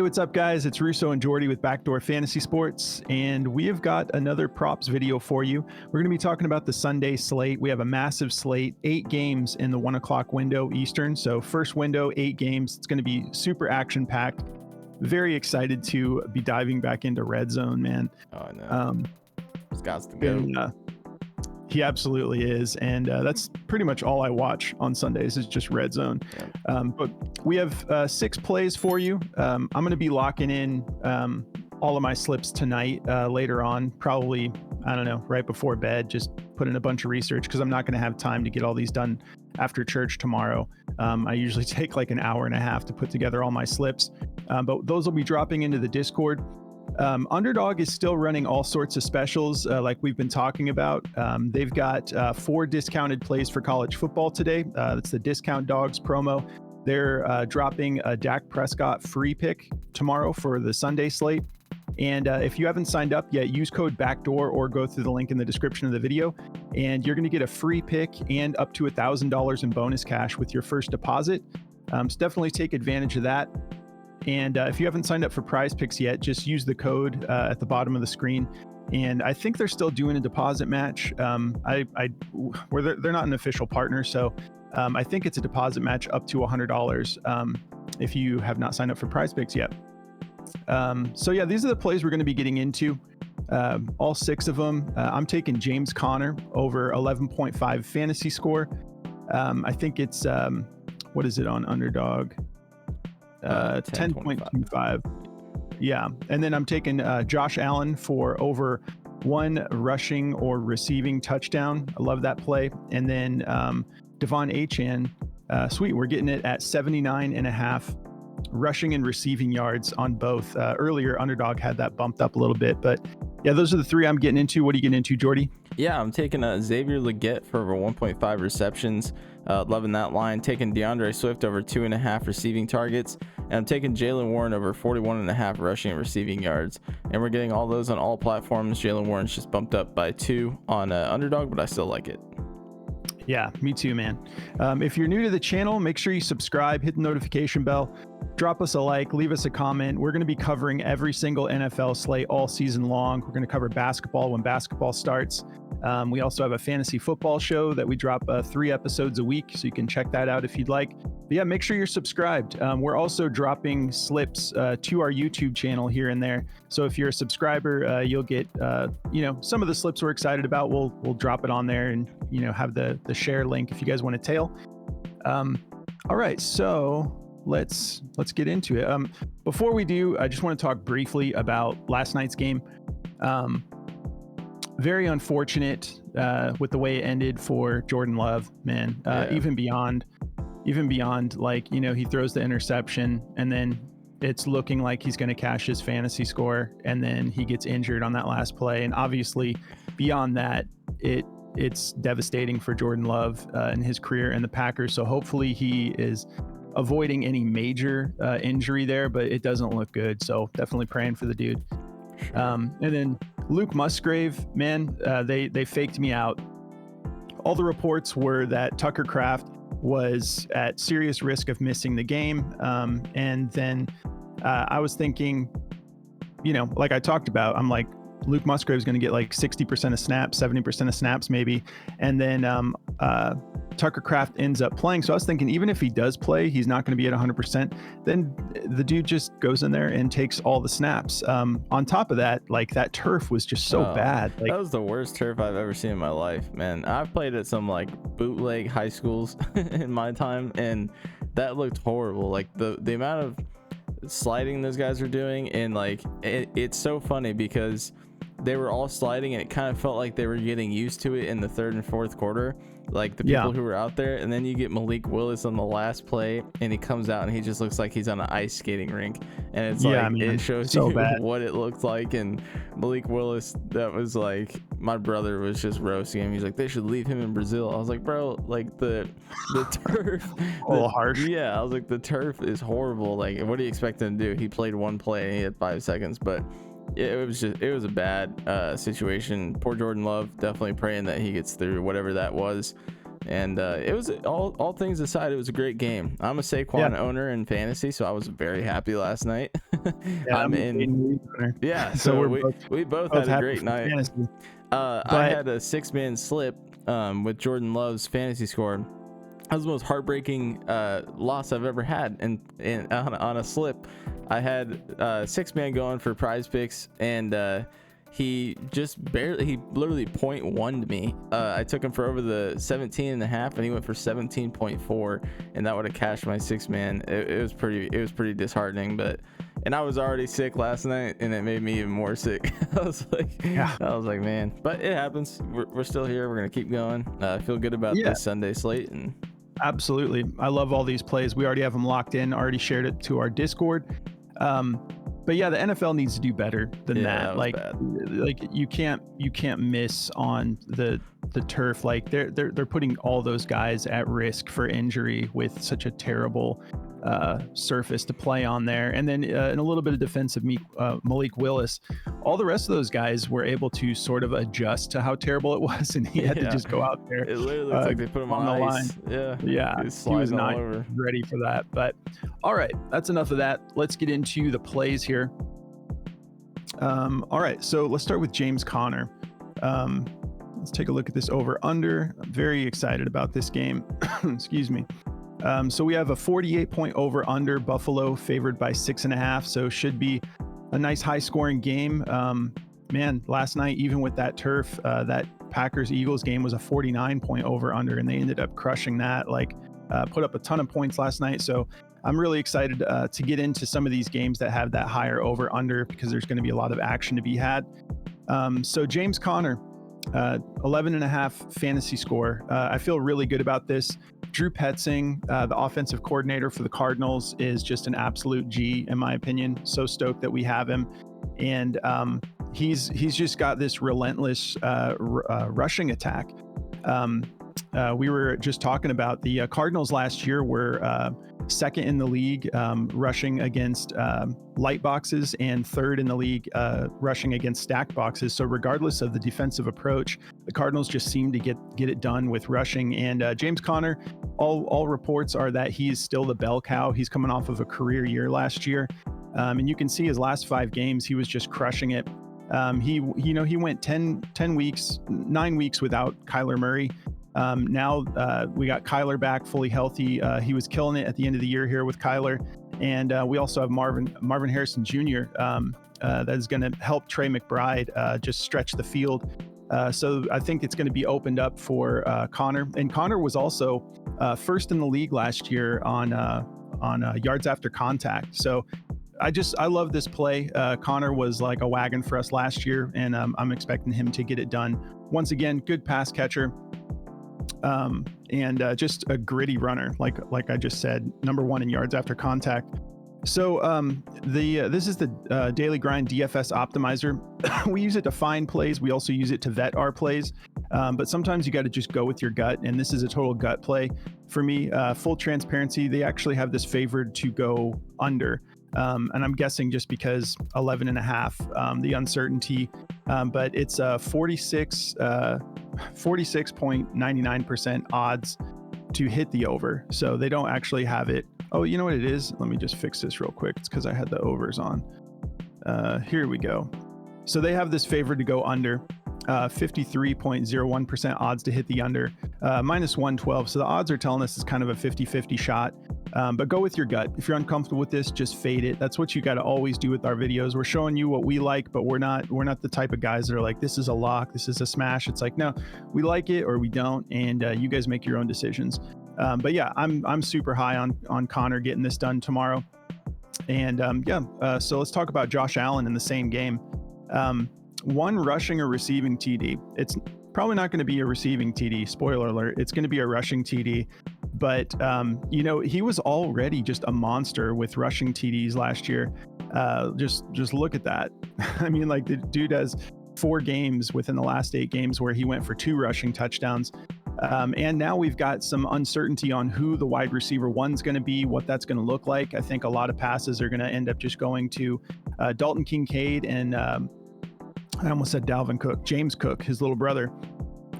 what's up, guys? It's Russo and Jordy with Backdoor Fantasy Sports, and we have got another props video for you. We're going to be talking about the Sunday slate. We have a massive slate, 8 games in the 1 o'clock window Eastern. So first window, 8 games. It's going to be super action-packed. Very excited to be diving back into Red Zone, man. Oh, no. Scott's the GOAT. He absolutely is, and that's pretty much all I watch on Sundays is just Red Zone. But we have 6 plays for you. I'm going to be locking in all of my slips tonight, later on, probably, I don't know, right before bed, just put in a bunch of research because I'm not going to have time to get all these done after church tomorrow. I usually take like an hour and a half to put together all my slips, but those will be dropping into the Discord. Underdog is still running all sorts of specials like we've been talking about. They've got 4 discounted plays for college football today. That's the Discount Dogs promo. They're dropping a Dak Prescott free pick tomorrow for the Sunday slate. And if you haven't signed up yet, use code BACKDOOR or go through the link in the description of the video, and you're going to get a free pick and up to $1,000 in bonus cash with your first deposit. So definitely take advantage of that. And if you haven't signed up for Prize Picks yet, just use the code at the bottom of the screen. And I think they're still doing a deposit match. They're not an official partner, so I think it's a deposit match up to $100 if you have not signed up for Prize Picks yet. So yeah, these are the plays we're going to be getting into. All 6 of them. I'm taking James Conner over 11.5 fantasy score. I think it's what is it on Underdog? 10.25. Yeah. And then I'm taking Josh Allen for over 1 rushing or receiving touchdown. I love that play. And then Devon Achane, sweet, we're getting it at 79.5 rushing and receiving yards on both. Earlier Underdog had that bumped up a little bit, but yeah, those are the 3 I'm getting into. What are you getting into, Jordy? Yeah, I'm taking Xavier Legette for over 1.5 receptions. Loving that line. Taking DeAndre Swift over 2.5 receiving targets. And I'm taking Jaylen Warren over 41.5 rushing and receiving yards. And we're getting all those on all platforms. Jaylen Warren's just bumped up by 2 on Underdog, but I still like it. Yeah, me too, man. If you're new to the channel, make sure you subscribe, hit the notification bell, drop us a like, leave us a comment. We're going to be covering every single NFL slate all season long. We're going to cover basketball when basketball starts. We also have a fantasy football show that we drop 3 episodes a week, so you can check that out if you'd like. But yeah, make sure you're subscribed. We're also dropping slips to our YouTube channel here and there. So if you're a subscriber, you'll get some of the slips we're excited about. We'll drop it on there and have the share link if you guys want to tail. All right, so let's get into it. Before we do, I just want to talk briefly about last night's game. Very unfortunate with the way it ended for Jordan Love, man. Even beyond like, he throws the interception and then it's looking like he's going to cash his fantasy score, and then he gets injured on that last play. And obviously beyond that, it's devastating for Jordan Love and his career and the Packers. So hopefully he is avoiding any major injury there, but it doesn't look good. So definitely praying for the dude. And then Luke Musgrave, man, they faked me out. All the reports were that Tucker Kraft was at serious risk of missing the game. And then I was thinking, like I talked about, I'm like, Luke Musgrave is going to get like 60% of snaps, 70% of snaps maybe. And then Tucker Kraft ends up playing. So I was thinking, even if he does play, he's not going to be at 100%. Then the dude just goes in there and takes all the snaps. On top of that, like that turf was just so bad. Like, that was the worst turf I've ever seen in my life, man. I've played at some like bootleg high schools in my time, and that looked horrible. Like the amount of sliding those guys were doing, and like it's so funny because they were all sliding and it kind of felt like they were getting used to it in the 3rd and 4th quarter, like the people who were out there. And then you get Malik Willis on the last play and he comes out and he just looks like he's on an ice skating rink, and it's it shows so you what it looked like. And Malik Willis, that was like, my brother was just roasting him. He's like, they should leave him in Brazil. I was like, bro, like the turf a little harsh. Yeah, I was like, the turf is horrible. Like, what do you expect him to do? He played 1 play and he had 5 seconds, but it was a bad situation. Poor Jordan Love. Definitely praying that he gets through whatever that was. And it was all things aside, it was a great game. I'm a Saquon owner in fantasy, so I was very happy last night. Yeah, I'm in. Yeah, so we both had a great night. I had a 6-man slip with Jordan Love's fantasy score. That was the most heartbreaking loss I've ever had. And on a slip, I had 6-man going for Prize Picks, and he literally 0.1'd me. I took him for over the 17.5, and he went for 17.4, and that would have cashed my 6-man. It was pretty disheartening, and I was already sick last night, and it made me even more sick. I was like, man, but it happens. We're still here. We're gonna keep going. I feel good about this Sunday slate. And absolutely, I love all these plays. We already have them locked in. Already shared it to our Discord. But yeah, the NFL needs to do better than that. Like you can't miss on the turf. Like they're putting all those guys at risk for injury with such a terrible surface to play on there. And then in a little bit of defense of Malik Willis, all the rest of those guys were able to sort of adjust to how terrible it was, and he had to just go out there. It literally looks like they put him on the line. Yeah, he was not ready for that. But all right, that's enough of that. Let's get into the plays here. All right, so let's start with James Conner. Let's take a look at this over under. I'm very excited about this game. Excuse me. So we have a 48-point over under, Buffalo favored by 6.5. So should be a nice high scoring game. Man, last night, even with that turf, that Packers Eagles game was a 49-point over under, and they ended up crushing that, put up a ton of points last night. So I'm really excited to get into some of these games that have that higher over under, because there's going to be a lot of action to be had. So James Conner, 11.5 fantasy score. I feel really good about this. Drew Petzing, the offensive coordinator for the Cardinals, is just an absolute G, in my opinion. So stoked that we have him. And he's just got this relentless rushing attack. We were just talking about the Cardinals last year were second in the league rushing against light boxes, and third in the league rushing against stacked boxes. So regardless of the defensive approach, the Cardinals just seem to get it done with rushing. And James Conner, all reports are that he is still the bell cow. He's coming off of a career year last year, and you can see his last 5 games, he was just crushing it. He went 9 weeks without Kyler Murray. Now we got Kyler back fully healthy. He was killing it at the end of the year here with Kyler. And we also have Marvin Harrison Jr. That is going to help Trey McBride just stretch the field. So I think it's going to be opened up for Conner. And Conner was also first in the league last year on yards after contact. So I love this play. Conner was like a wagon for us last year, and I'm expecting him to get it done. Once again, good pass catcher. And just a gritty runner, like I just said, number 1 in yards after contact. So this is the Daily Grind DFS optimizer. We use it to find plays. We also use it to vet our plays. But sometimes you got to just go with your gut, and this is a total gut play for me. Full transparency, they actually have this favored to go under. And I'm guessing just because 11.5, the uncertainty, but it's 46.99% odds to hit the over. So they don't actually have it. Oh, you know what it is? Let me just fix this real quick. It's because I had the overs on. Here we go. So they have this favored to go under. 53.01% odds to hit the under, minus 112. So the odds are telling us it's kind of a 50-50 shot. But go with your gut. If you're uncomfortable with this, just fade it. That's what you got to always do with our videos. We're showing you what we like, but we're not the type of guys that are like, this is a lock, this is a smash. It's like, no, we like it or we don't, and you guys make your own decisions. But yeah, I'm super high on Conner getting this done tomorrow. And so let's talk about Josh Allen in the same game. 1 rushing or receiving TD. It's probably not going to be a receiving TD. Spoiler alert. It's going to be a rushing TD. But, he was already just a monster with rushing TDs last year. Just look at that. I mean, like, the dude has 4 games within the last 8 games where he went for 2 rushing touchdowns. And now we've got some uncertainty on who the wide receiver 1's going to be, what that's going to look like. I think a lot of passes are going to end up just going to Dalton Kincaid and I almost said Dalvin Cook, James Cook, his little brother.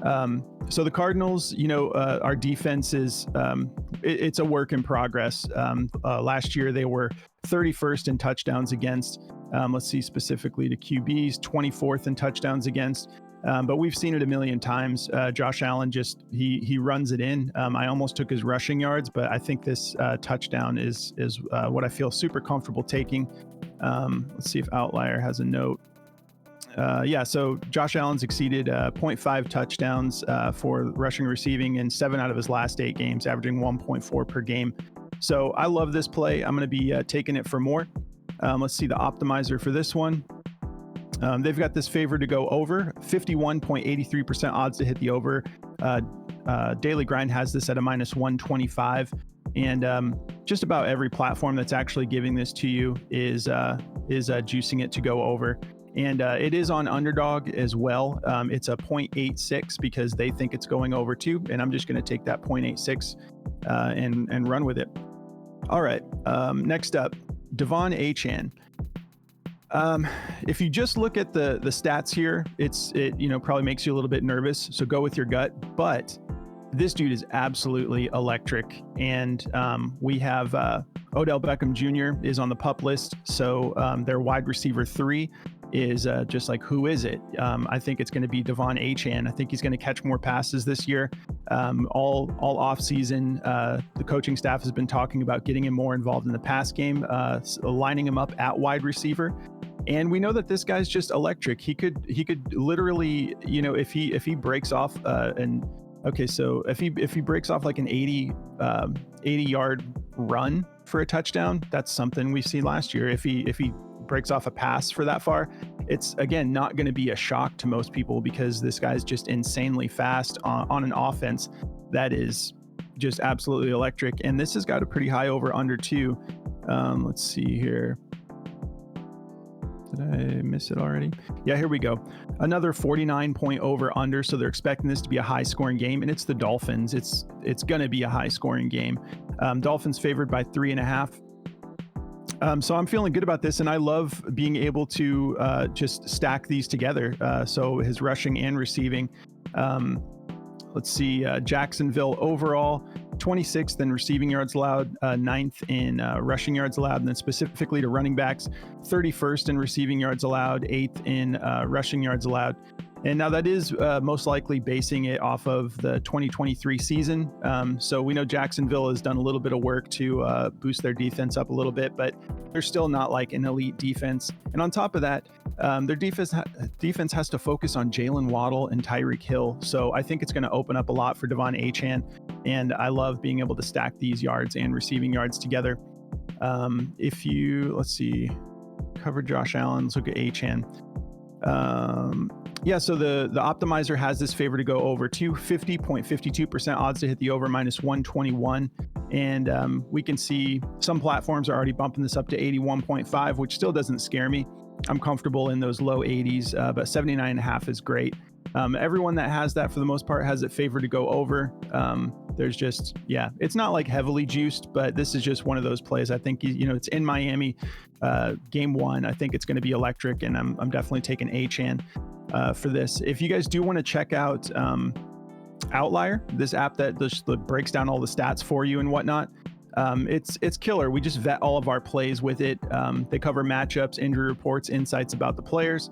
So the Cardinals, our defense is it's a work in progress. Last year they were 31st in touchdowns against. Let's see specifically to QBs, 24th in touchdowns against. But we've seen it a million times. Josh Allen he runs it in. I almost took his rushing yards, but I think this touchdown is what I feel super comfortable taking. Let's see if Outlier has a note. So Josh Allen's exceeded 0.5 touchdowns for rushing and receiving in 7 out of his last 8 games, averaging 1.4 per game. So I love this play. I'm going to be taking it for more. Let's see the optimizer for this one. They've got this favor to go over, 51.83% odds to hit the over. Daily Grind has this at a minus 125. And just about every platform that's actually giving this to you is juicing it to go over. And it is on Underdog as well. It's a 0.86 because they think it's going over too. And I'm just going to take that 0.86 and run with it. All right. Next up, De'Von Achane. If you just look at the stats here, it probably makes you a little bit nervous. So go with your gut. But this dude is absolutely electric. And we have Odell Beckham Jr. is on the PUP list. So their wide receiver 3 is just like, who is it? I think it's going to be De'Von Achane. I think he's going to catch more passes this year. All off season, the coaching staff has been talking about getting him more involved in the pass game, lining him up at wide receiver. And we know that this guy's just electric. He could literally, if he breaks off if he breaks off like an 80 yard run for a touchdown, that's something we see last year. If he breaks off a pass for that far, it's again not going to be a shock to most people because this guy's just insanely fast on an offense that is just absolutely electric. And this has got a pretty high over under too. Let's see here. Did I miss it already? Yeah, here we go. Another 49 point over under. So they're expecting this to be a high scoring game, and it's the Dolphins. It's going to be a high scoring game. Dolphins favored by 3.5. So I'm feeling good about this, and I love being able to just stack these together. So his rushing and receiving. Let's see, Jacksonville overall, 26th in receiving yards allowed, 9th in rushing yards allowed, and then specifically to running backs, 31st in receiving yards allowed, 8th in rushing yards allowed. And now that is most likely basing it off of the 2023 season. So we know Jacksonville has done a little bit of work to boost their defense up a little bit, but they're still not like an elite defense. And on top of that, their defense has to focus on Jalen Waddle and Tyreek Hill. So I think it's going to open up a lot for De'Von Achane. And I love being able to stack these yards and receiving yards together. Let's see, cover Josh Allen, let's look at Achane. So the optimizer has this favor to go over to 50.52% odds to hit the over, minus 121. And we can see some platforms are already bumping this up to 81.5, which still doesn't scare me. I'm comfortable in those low 80s, but 79.5 is great. Everyone that has that for the most part has it favored to go over. There's just, it's not like heavily juiced, but this is just one of those plays. I think, it's in Miami, game 1. I think it's going to be electric, and I'm definitely taking Achane for this. If you guys do want to check out Outlier, this app that breaks down all the stats for you and whatnot, it's killer. We just vet all of our plays with it. They cover matchups, injury reports, insights about the players.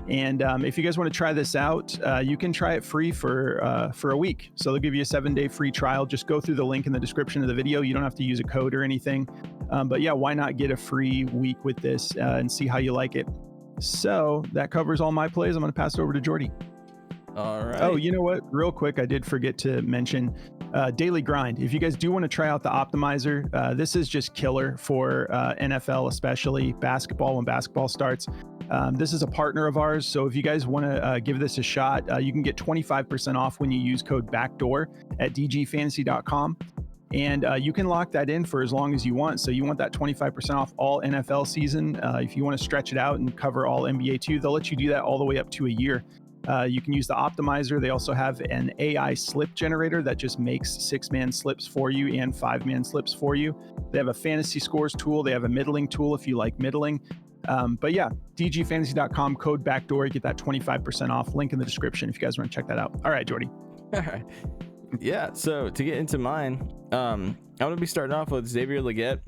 And if you guys want to try this out, you can try it free for a week. So they'll give you a 7-day free trial. Just go through the link in the description of the video. You don't have to use a code or anything. But why not get a free week with this and see how you like it? So that covers all my plays. I'm going to pass it over to Jordy. All right. Oh, you know what? Real quick, I did forget to mention Daily Grind. If you guys do want to try out the optimizer, this is just killer for NFL, especially basketball when basketball starts. This is a partner of ours, so if you guys want to give this a shot, you can get 25% off when you use code BACKDOOR at dgfantasy.com. And you can lock that in for as long as you want. So you want that 25% off all NFL season. If you want to stretch it out and cover all NBA too, they'll let you do that all the way up to a year. You can use the optimizer. They also have an AI slip generator that just makes 6-man slips for you and 5-man slips for you. They have a fantasy scores tool. They have a middling tool if you like middling. But yeah, dgfantasy.com, code backdoor, you get that 25% off. Link in the description if you guys want to check that out. All right, Jordy. All right. Yeah, so to get into mine, I'm going to be starting off with Xavier Legette.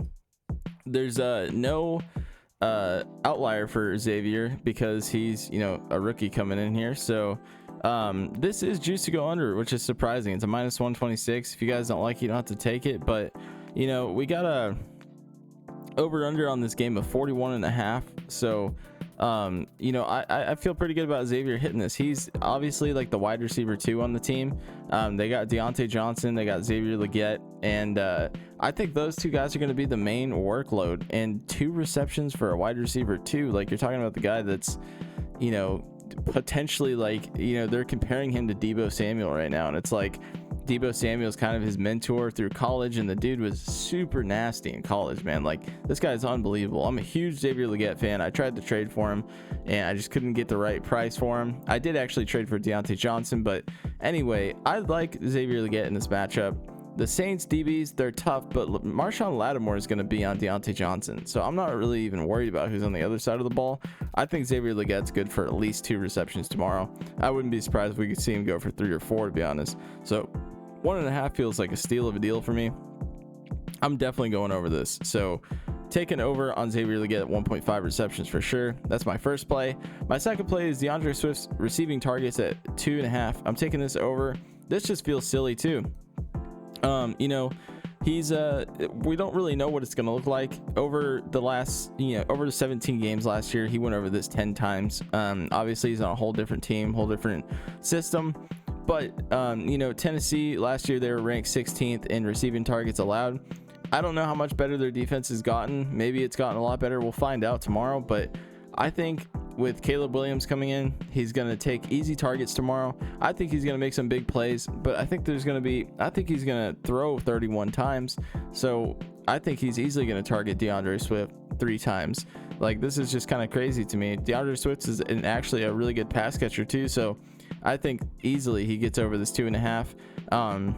There's no outlier for Xavier because he's, a rookie coming in here. So this is juice to go under, which is surprising. It's a minus 126. If you guys don't like it, you don't have to take it. But, we got a over under on this game of 41.5. So I feel pretty good about Xavier hitting this. He's obviously like the wide receiver 2 on the team. They got Deontay Johnson, they got Xavier Legette, and I think those two guys are going to be the main workload. And 2 receptions for a wide receiver 2, like you're talking about the guy that's potentially they're comparing him to Deebo Samuel right now, and it's like Deebo Samuel's kind of his mentor through college, and the dude was super nasty in college, man. Like, this guy's unbelievable. I'm a huge Xavier Legette fan. I tried to trade for him, and I just couldn't get the right price for him. I did actually trade for Deontay Johnson, but anyway, I like Xavier Legette in this matchup. The Saints DBs, they're tough, but Marshawn Lattimore is going to be on Deontay Johnson, so I'm not really even worried about who's on the other side of the ball. I think Xavier Legette's good for at least 2 receptions tomorrow. I wouldn't be surprised if we could see him go for 3 or 4, to be honest. So 1.5 feels like a steal of a deal for me. I'm definitely going over this. So taking over on Xavier Legette at 1.5 receptions for sure. That's my first play. My second play is DeAndre Swift's receiving targets at 2.5. I'm taking this over. This just feels silly too. He's we don't really know what it's going to look like over the last, over the 17 games last year. He went over this 10 times. Obviously he's on a whole different team, whole different system. But, Tennessee last year, they were ranked 16th in receiving targets allowed. I don't know how much better their defense has gotten. Maybe it's gotten a lot better. We'll find out tomorrow. But I think with Caleb Williams coming in, he's going to take easy targets tomorrow. I think he's going to make some big plays. But I think he's going to throw 31 times. So I think he's easily going to target DeAndre Swift 3 times. Like, this is just kind of crazy to me. DeAndre Swift is actually a really good pass catcher too. So I think easily he gets over this 2.5.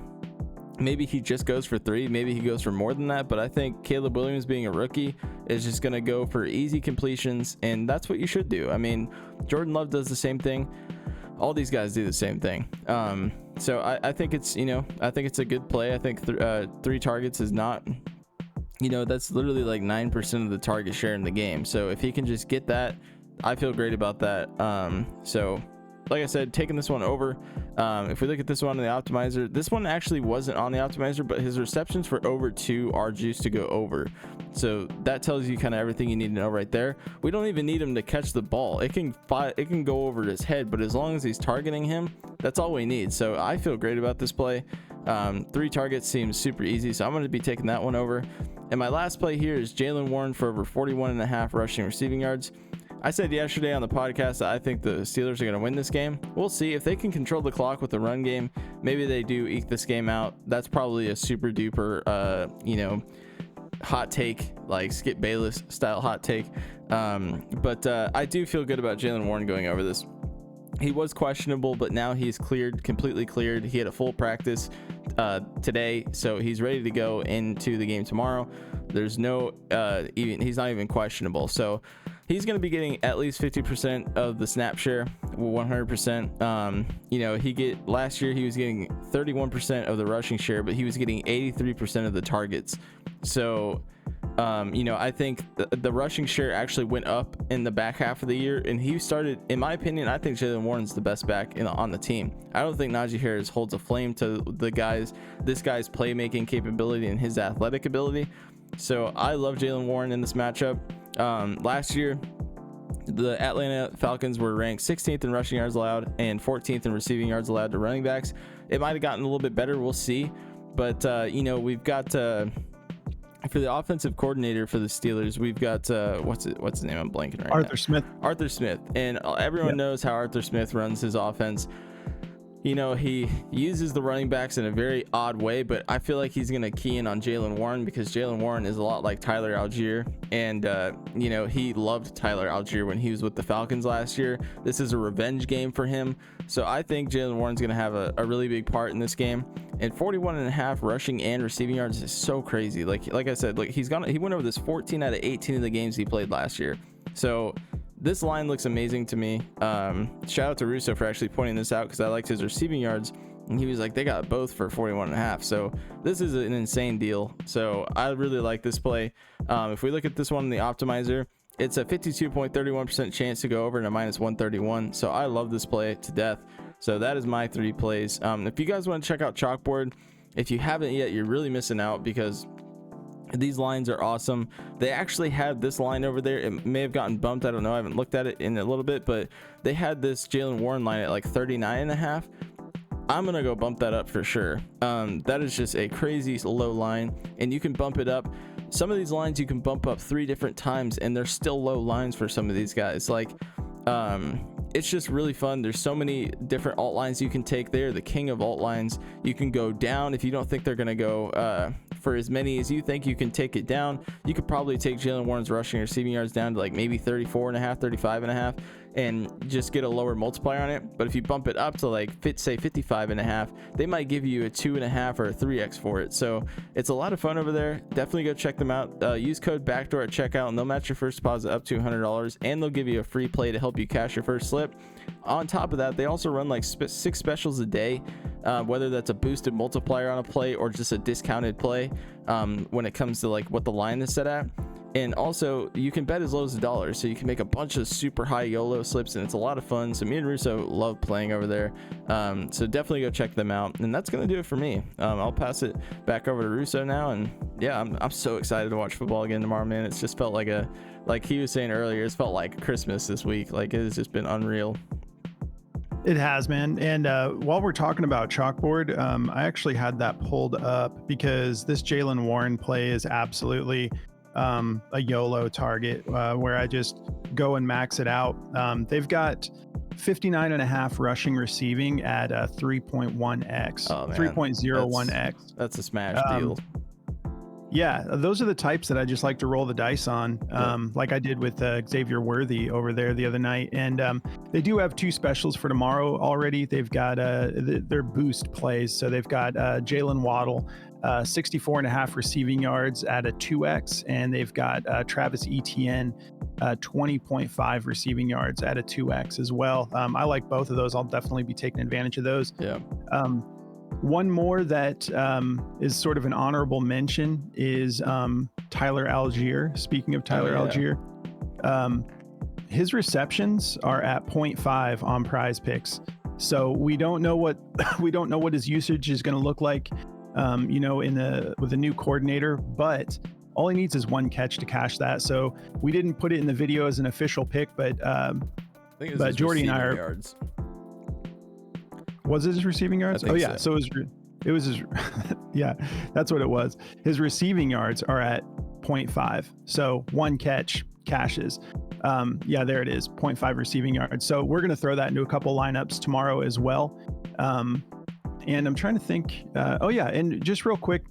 Maybe he just goes for 3. Maybe he goes for more than that. But I think Caleb Williams, being a rookie, is just going to go for easy completions. And that's what you should do. I mean, Jordan Love does the same thing. All these guys do the same thing. So I think it's, I think it's a good play. I think 3 targets is not, that's literally like 9% of the target share in the game. So if he can just get that, I feel great about that. So like I said, taking this one over. If we look at this one on the optimizer, this one actually wasn't on the optimizer, but his receptions for over 2 are juiced to go over. So that tells you kind of everything you need to know right there. We don't even need him to catch the ball. It can go over his head, but as long as he's targeting him, that's all we need. So I feel great about this play. 3 targets seems super easy, so I'm going to be taking that one over. And my last play here is Jaylen Warren for over 41.5 rushing receiving yards. I said yesterday on the podcast that I think the Steelers are going to win this game. We'll see. If they can control the clock with the run game, maybe they do eke this game out. That's probably a super duper, hot take, like Skip Bayless style hot take. But I do feel good about Jaylen Warren going over this. He was questionable, but now he's completely cleared. He had a full practice today, so he's ready to go into the game tomorrow. There's no he's not even questionable. So he's going to be getting at least 50% of the snap share, 100%. Last year he was getting 31% of the rushing share, but he was getting 83% of the targets. So, I think the rushing share actually went up in the back half of the year, and he started, in my opinion, I think Jaylen Warren's the best back on the team. I don't think Najee Harris holds a flame to this guy's playmaking capability and his athletic ability. So I love Jaylen Warren in this matchup. Last year, the Atlanta Falcons were ranked 16th in rushing yards allowed and 14th in receiving yards allowed to running backs. It might have gotten a little bit better. We'll see. But, we've got for the offensive coordinator for the Steelers, we've got what's his name? I'm blanking right now. Arthur Smith. And everyone knows how Arthur Smith runs his offense. He uses the running backs in a very odd way, but I feel like he's going to key in on Jaylen Warren because Jaylen Warren is a lot like Tyler Algier. And, he loved Tyler Algier when he was with the Falcons last year. This is a revenge game for him. So I think Jaylen Warren's going to have a really big part in this game. And 41.5 rushing and receiving yards is so crazy. Like I said, he went over this 14 out of 18 of the games he played last year. So this line looks amazing to me. Shout out to Russo for actually pointing this out, because I liked his receiving yards, and he was like, they got both for 41.5. So this is an insane deal. So I really like this play. If we look at this one in the optimizer, it's a 52.31% chance to go over and a -131. So I love this play to death. So that is my 3 plays. If you guys want to check out Chalkboard, if you haven't yet, you're really missing out, because these lines are awesome. They actually had this line over there. It may have gotten bumped, I don't know, I haven't looked at it in a little bit, but they had this Jaylen Warren line at like 39.5. I'm gonna go bump that up for sure. That is just a crazy low line, and you can bump it up. Some of these lines you can bump up 3 different times, and they're still low lines for some of these guys. Like it's just really fun. There's so many different alt lines you can take. They're the king of alt lines. You can go down if you don't think they're gonna go for as many as you think. You can take it down. You could probably take Jaylen Warren's rushing or receiving yards down to like maybe 34.5, 35.5, and just get a lower multiplier on it. But if you bump it up to like say 55.5, they might give you a 2.5 or a 3x for it. So it's a lot of fun over there. Definitely go check them out. Use code backdoor at checkout, and they'll match your first deposit up to $100, and they'll give you a free play to help you cash your first slip. On top of that, they also run like 6 specials a day, whether that's a boosted multiplier on a play or just a discounted play, when it comes to like what the line is set at. And also you can bet as low as $1, so you can make a bunch of super high YOLO slips, and it's a lot of fun. So me and Russo love playing over there, so definitely go check them out. And that's gonna do it for me. I'll pass it back over to Russo now. And yeah, I'm so excited to watch football again tomorrow, man. It's just felt like he was saying earlier, it's felt like Christmas this week. Like it has just been unreal. It has, man. And while we're talking about Chalkboard, I actually had that pulled up because this Jaylen Warren play is absolutely a YOLO target, where I just go and max it out. They've got 59.5 rushing receiving at a 3.1x, 3.01x. That's a smash deal. Yeah, those are the types that I just like to roll the dice on, like I did with Xavier Worthy over there the other night. And they do have 2 specials for tomorrow already. They've got their boost plays. So they've got Jalen Waddle, 64.5 receiving yards at a 2x, and they've got Travis Etienne, 20.5 receiving yards at a 2x as well. I like both of those. I'll definitely be taking advantage of those. Yeah. One more that is sort of an honorable mention is Tyler Algier. Speaking of Tyler Algier, his receptions are at 0.5 on Prize Picks. So we don't know what his usage is going to look like, with a new coordinator. But all he needs is 1 catch to cash that. So we didn't put it in the video as an official pick, but Jordy and I are. Yards. Was it his receiving yards? Oh yeah, so it was his. Yeah, that's what it was. His receiving yards are at 0.5. So 1 catch cashes. Yeah, there it is, 0.5 receiving yards. So we're going to throw that into a couple lineups tomorrow as well. And I'm trying to think. And just real quick,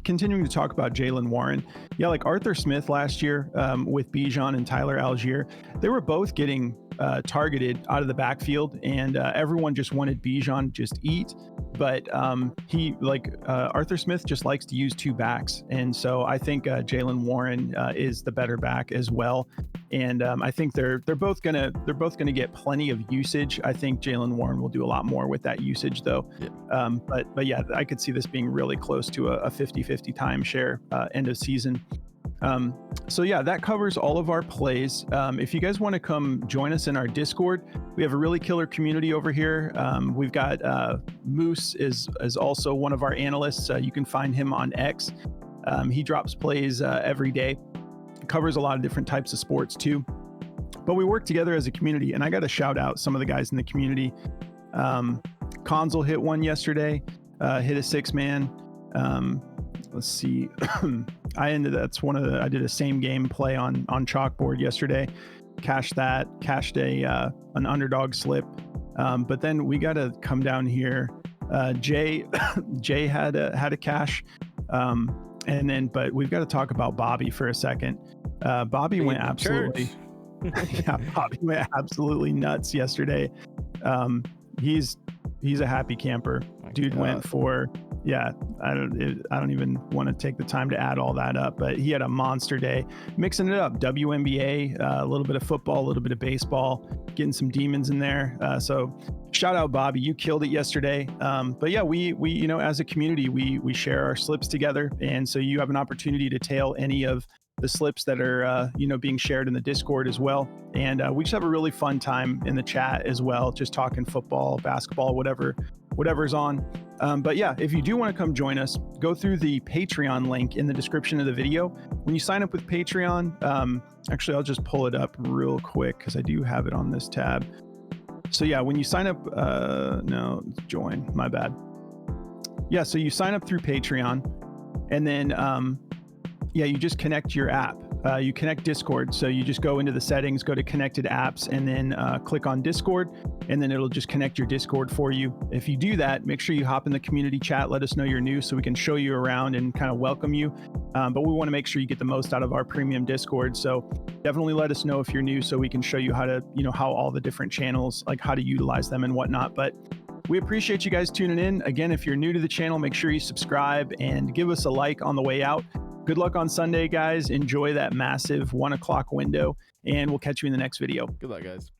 continuing to talk about Jaylen Warren. Yeah, like Arthur Smith last year with Bijan and Tyler Algier, they were both getting targeted out of the backfield, and everyone just wanted Bijan just eat. But Arthur Smith just likes to use 2 backs, and so I think Jaylen Warren is the better back as well. And I think they're both gonna get plenty of usage. I think Jaylen Warren will do a lot more with that usage though. Yeah. But yeah, I could see this being really close to a 50-50 timeshare end of season. So yeah, that covers all of our plays. If you guys want to come join us in our Discord, we have a really killer community over here. We've got Moose is also one of our analysts. You can find him on X. He drops plays every day. Covers a lot of different types of sports too. But we work together as a community, and I got to shout out some of the guys in the community. Consul hit one yesterday, hit a 6-man. Let's see. I did a same game play on Chalkboard yesterday. Cashed an underdog slip. But then we got to come down here. Jay had a cash. But we've got to talk about Bobby for a second. Bobby went absolutely Bobby went absolutely nuts yesterday. He's he's a happy camper. My Dude God. went for, yeah, I don't even want to take the time to add all that up, but he had a monster day, mixing it up. WNBA, a little bit of football, a little bit of baseball, getting some demons in there. So shout out Bobby, you killed it yesterday. But yeah, we as a community, we share our slips together, and so you have an opportunity to tail any of the slips that are being shared in the Discord as well. And we just have a really fun time in the chat as well, just talking football, basketball, whatever's on. But yeah, if you do want to come join us, go through the Patreon link in the description of the video. When you sign up with Patreon, actually, I'll just pull it up real quick because I do have it on this tab. So yeah, when you sign up, no, join, my bad. Yeah, so you sign up through Patreon, and then you just connect your app. You connect Discord. So you just go into the settings, go to connected apps, and then click on Discord, and then it'll just connect your Discord for you. If you do that, make sure you hop in the community chat, let us know you're new so we can show you around and kind of welcome you. But we want to make sure you get the most out of our premium Discord. So definitely let us know if you're new so we can show you how to, how all the different channels, like how to utilize them and whatnot. But we appreciate you guys tuning in. Again, if you're new to the channel, make sure you subscribe and give us a like on the way out. Good luck on Sunday, guys. Enjoy that massive 1 o'clock window, and we'll catch you in the next video. Good luck, guys.